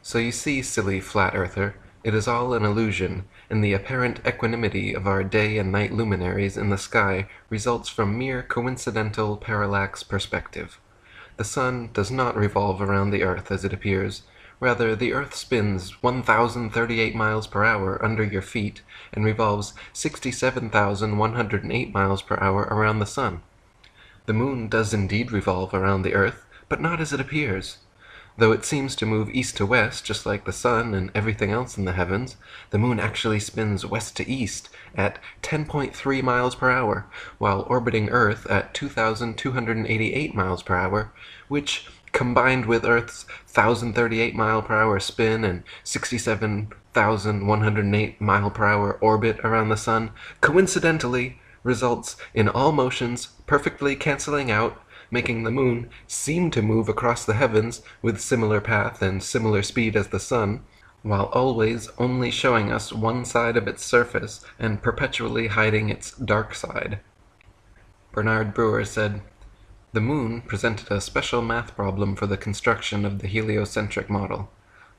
So you see, silly flat-earther, it is all an illusion, and the apparent equanimity of our day and night luminaries in the sky results from mere coincidental parallax perspective. The sun does not revolve around the earth as it appears. Rather, the earth spins 1,038 miles per hour under your feet and revolves 67,108 miles per hour around the sun. The moon does indeed revolve around the earth, but not as it appears. Though it seems to move east to west, just like the sun and everything else in the heavens, the moon actually spins west to east at 10.3 miles per hour, while orbiting Earth at 2,288 miles per hour, which, combined with Earth's 1,038 mile per hour spin and 67,108 mile per hour orbit around the sun, coincidentally results in all motions perfectly canceling out, making the moon seem to move across the heavens with similar path and similar speed as the sun, while always only showing us one side of its surface and perpetually hiding its dark side. Bernard Brewer said, "The moon presented a special math problem for the construction of the heliocentric model.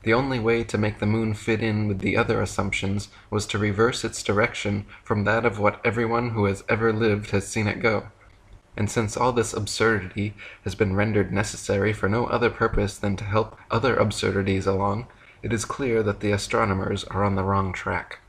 The only way to make the moon fit in with the other assumptions was to reverse its direction from that of what everyone who has ever lived has seen it go. And since all this absurdity has been rendered necessary for no other purpose than to help other absurdities along, it is clear that the astronomers are on the wrong track."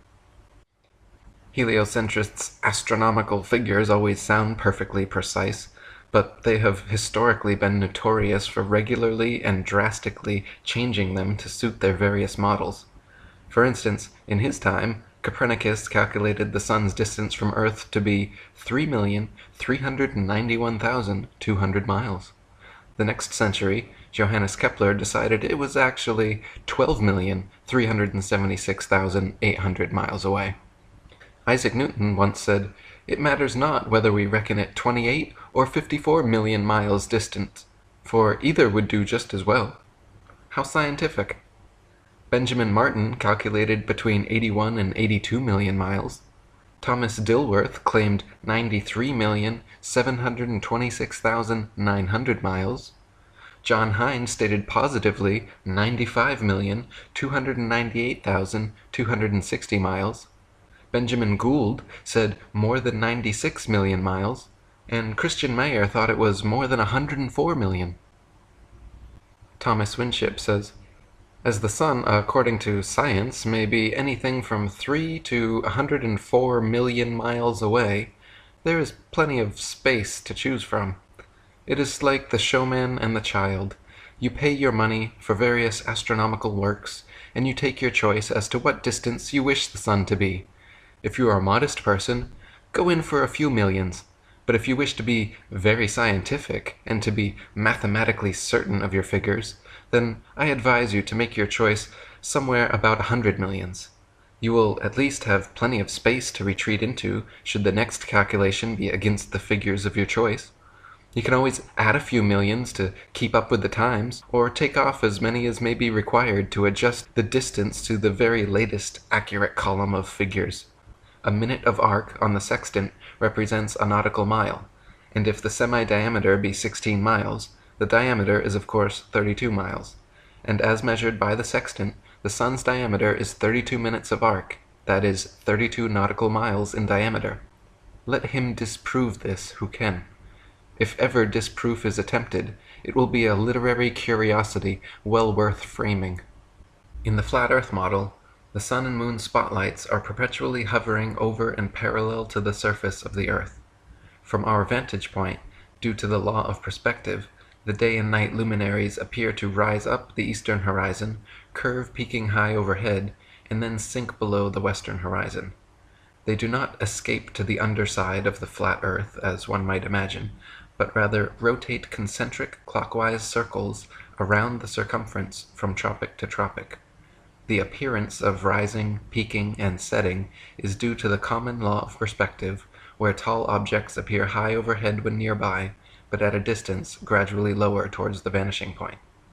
Heliocentrists' astronomical figures always sound perfectly precise, but they have historically been notorious for regularly and drastically changing them to suit their various models. For instance, in his time, Copernicus calculated the sun's distance from Earth to be 3,391,200 miles. The next century, Johannes Kepler decided it was actually 12,376,800 miles away. Isaac Newton once said, "It matters not whether we reckon it 28 or 54 million miles distant, for either would do just as well." How scientific! Benjamin Martin calculated between 81 and 82 million miles. Thomas Dilworth claimed 93,726,900 miles. John Hind stated positively 95,298,260 miles. Benjamin Gould said more than 96 million miles, and Christian Mayer thought it was more than 104 million. Thomas Winship says, "As the sun, according to science, may be anything from 3 to 104 million miles away, there is plenty of space to choose from. It is like the showman and the child. You pay your money for various astronomical works, and you take your choice as to what distance you wish the sun to be. If you are a modest person, go in for a few millions, but if you wish to be very scientific and to be mathematically certain of your figures, then I advise you to make your choice somewhere about 100 millions. You will at least have plenty of space to retreat into should the next calculation be against the figures of your choice. You can always add a few millions to keep up with the times, or take off as many as may be required to adjust the distance to the very latest accurate column of figures. A minute of arc on the sextant represents a nautical mile, and if the semi-diameter be 16 miles, the diameter is of course 32 miles, and as measured by the sextant, the sun's diameter is 32 minutes of arc, that is 32 nautical miles in diameter. Let him disprove this who can. If ever disproof is attempted, it will be a literary curiosity well worth framing. In the flat Earth model, the sun and moon spotlights are perpetually hovering over and parallel to the surface of the Earth. From our vantage point, due to the law of perspective, the day and night luminaries appear to rise up the eastern horizon, curve peaking high overhead, and then sink below the western horizon. They do not escape to the underside of the flat Earth, as one might imagine, but rather rotate concentric clockwise circles around the circumference from tropic to tropic. The appearance of rising, peaking, and setting is due to the common law of perspective, where tall objects appear high overhead when nearby, but at a distance gradually lower towards the vanishing point.